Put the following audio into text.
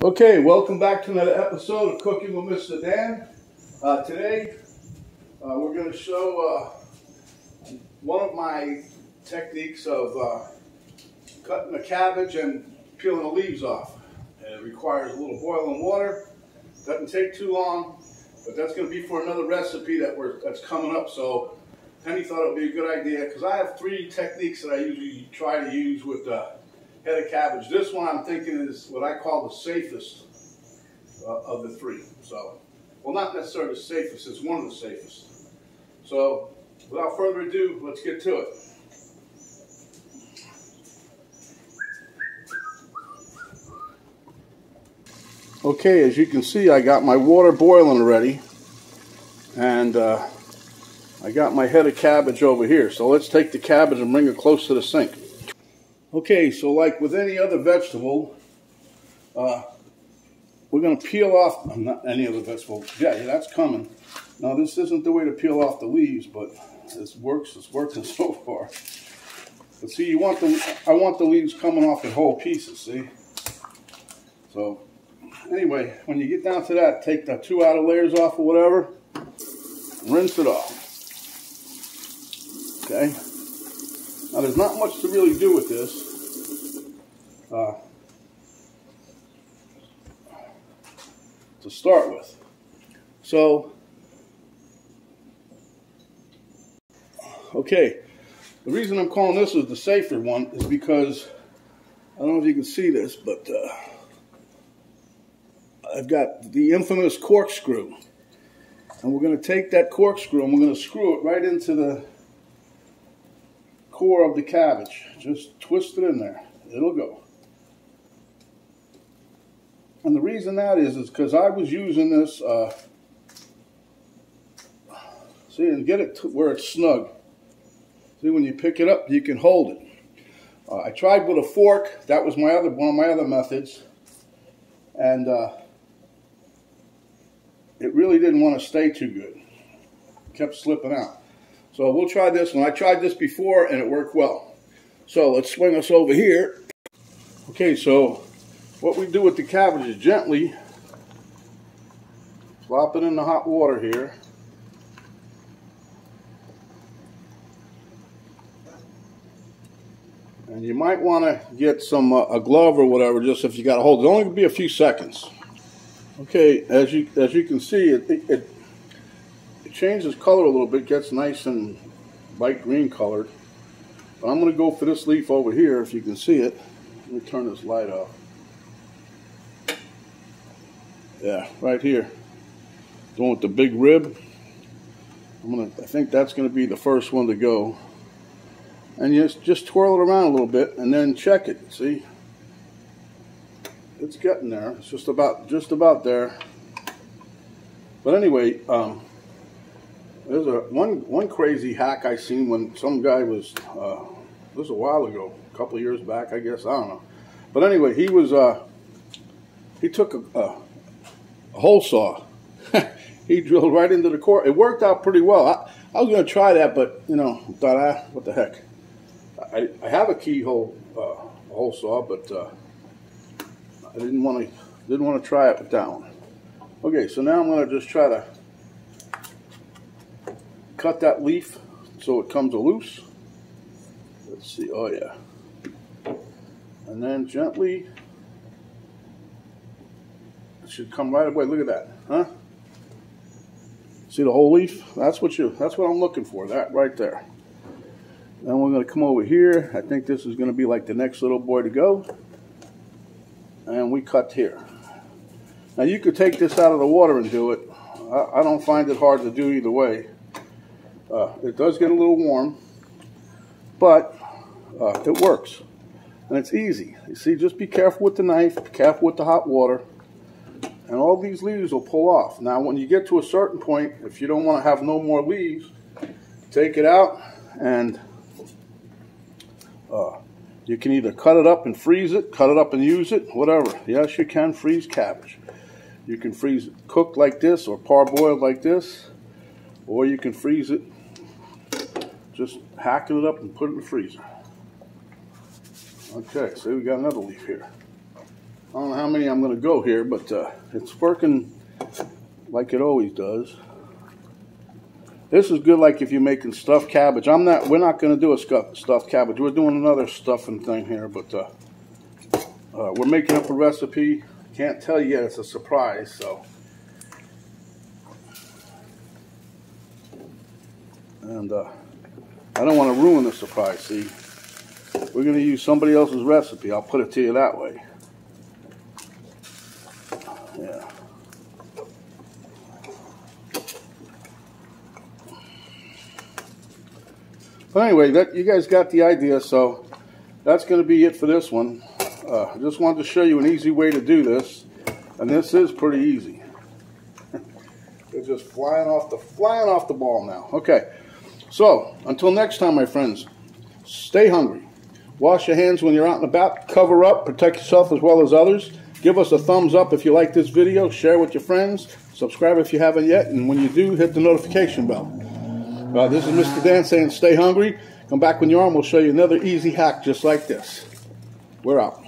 Okay, welcome back to another episode of Cooking with Mr. Dan. Today, we're going to show one of my techniques of cutting the cabbage and peeling the leaves off. It requires a little boiling water. Doesn't take too long, but that's going to be for another recipe that's coming up. So Penny thought it would be a good idea because I have three techniques that I usually try to use with head of cabbage. This one I'm thinking is what I call the safest of the three. So, well, not necessarily the safest, it's one of the safest. So, without further ado, let's get to it. Okay, as you can see, I got my water boiling already, and I got my head of cabbage over here. So let's take the cabbage and bring it close to the sink. Okay, so like with any other vegetable, we're going to peel off, not any other vegetable, yeah, that's coming. Now this isn't the way to peel off the leaves, but it's working so far. But see, I want the leaves coming off in whole pieces, see? So, anyway, when you get down to that, take the two outer layers off or whatever, rinse it off. Okay? Now there's not much to really do with this. To start with. So, okay, the reason I'm calling this the safer one is because, I don't know if you can see this, but I've got the infamous corkscrew. And we're going to take that corkscrew and we're going to screw it right into the core of the cabbage. Just twist it in there. It'll go. And the reason that is because I was using this, see, and get it to where it's snug. See, when you pick it up, you can hold it. I tried with a fork. That was one of my other methods. And it really didn't want to stay too good. It kept slipping out. So we'll try this one. I tried this before and it worked well. So let's swing us over here. Okay, so what we do with the cabbage is gently flop it in the hot water here. And you might want to get some a glove or whatever, just if you got to hold it. It'll only be a few seconds. Okay, as you can see, it changes color a little bit, gets nice and light green colored. But I'm going to go for this leaf over here, if you can see it. Let me turn this light off. Yeah, right here. The one with the big rib. I think that's going to be the first one to go. And you just twirl it around a little bit and then check it. See? It's getting there. It's just about there. But anyway, there's one crazy hack I seen when some guy was this a while ago, a couple of years back, I guess, I don't know. But anyway, he took a hole saw. He drilled right into the core. It worked out pretty well. I was going to try that, but you know, thought, what the heck. I have a keyhole hole saw, but I didn't want to try it with that one. Okay, so now I'm going to just try to cut that leaf so it comes loose. Let's see. Oh yeah. And then gently. It should come right away. Look at that, huh? See the whole leaf? That's what I'm looking for. That right there. Then we're going to come over here. I think this is going to be like the next little boy to go. And we cut here. Now you could take this out of the water and do it. I don't find it hard to do either way. It does get a little warm, but it works. And it's easy. You see, just be careful with the knife, be careful with the hot water. And all these leaves will pull off. Now, when you get to a certain point, if you don't want to have no more leaves, take it out and you can either cut it up and freeze it, cut it up and use it, whatever. Yes, you can freeze cabbage. You can freeze it cooked like this or parboiled like this, or you can freeze it just hacking it up and put it in the freezer. Okay, so we got another leaf here. don't know how many I'm going to go here, but it's working like it always does. This is good, like if you're making stuffed cabbage. We're not going to do a stuffed cabbage. We're doing another stuffing thing here, but we're making up a recipe. Can't tell you yet. It's a surprise, so. And I don't want to ruin the surprise, see. We're going to use somebody else's recipe. I'll put it to you that way. Yeah. But anyway, you guys got the idea, so that's going to be it for this one. I just wanted to show you an easy way to do this, and this is pretty easy. They're just flying off the ball now. Okay, so until next time, my friends, stay hungry. Wash your hands when you're out and about. Cover up, protect yourself as well as others. Give us a thumbs up if you like this video. Share with your friends. Subscribe if you haven't yet, and when you do, hit the notification bell. This is Mr. Dan saying stay hungry. Come back when you are and we'll show you another easy hack just like this. We're out.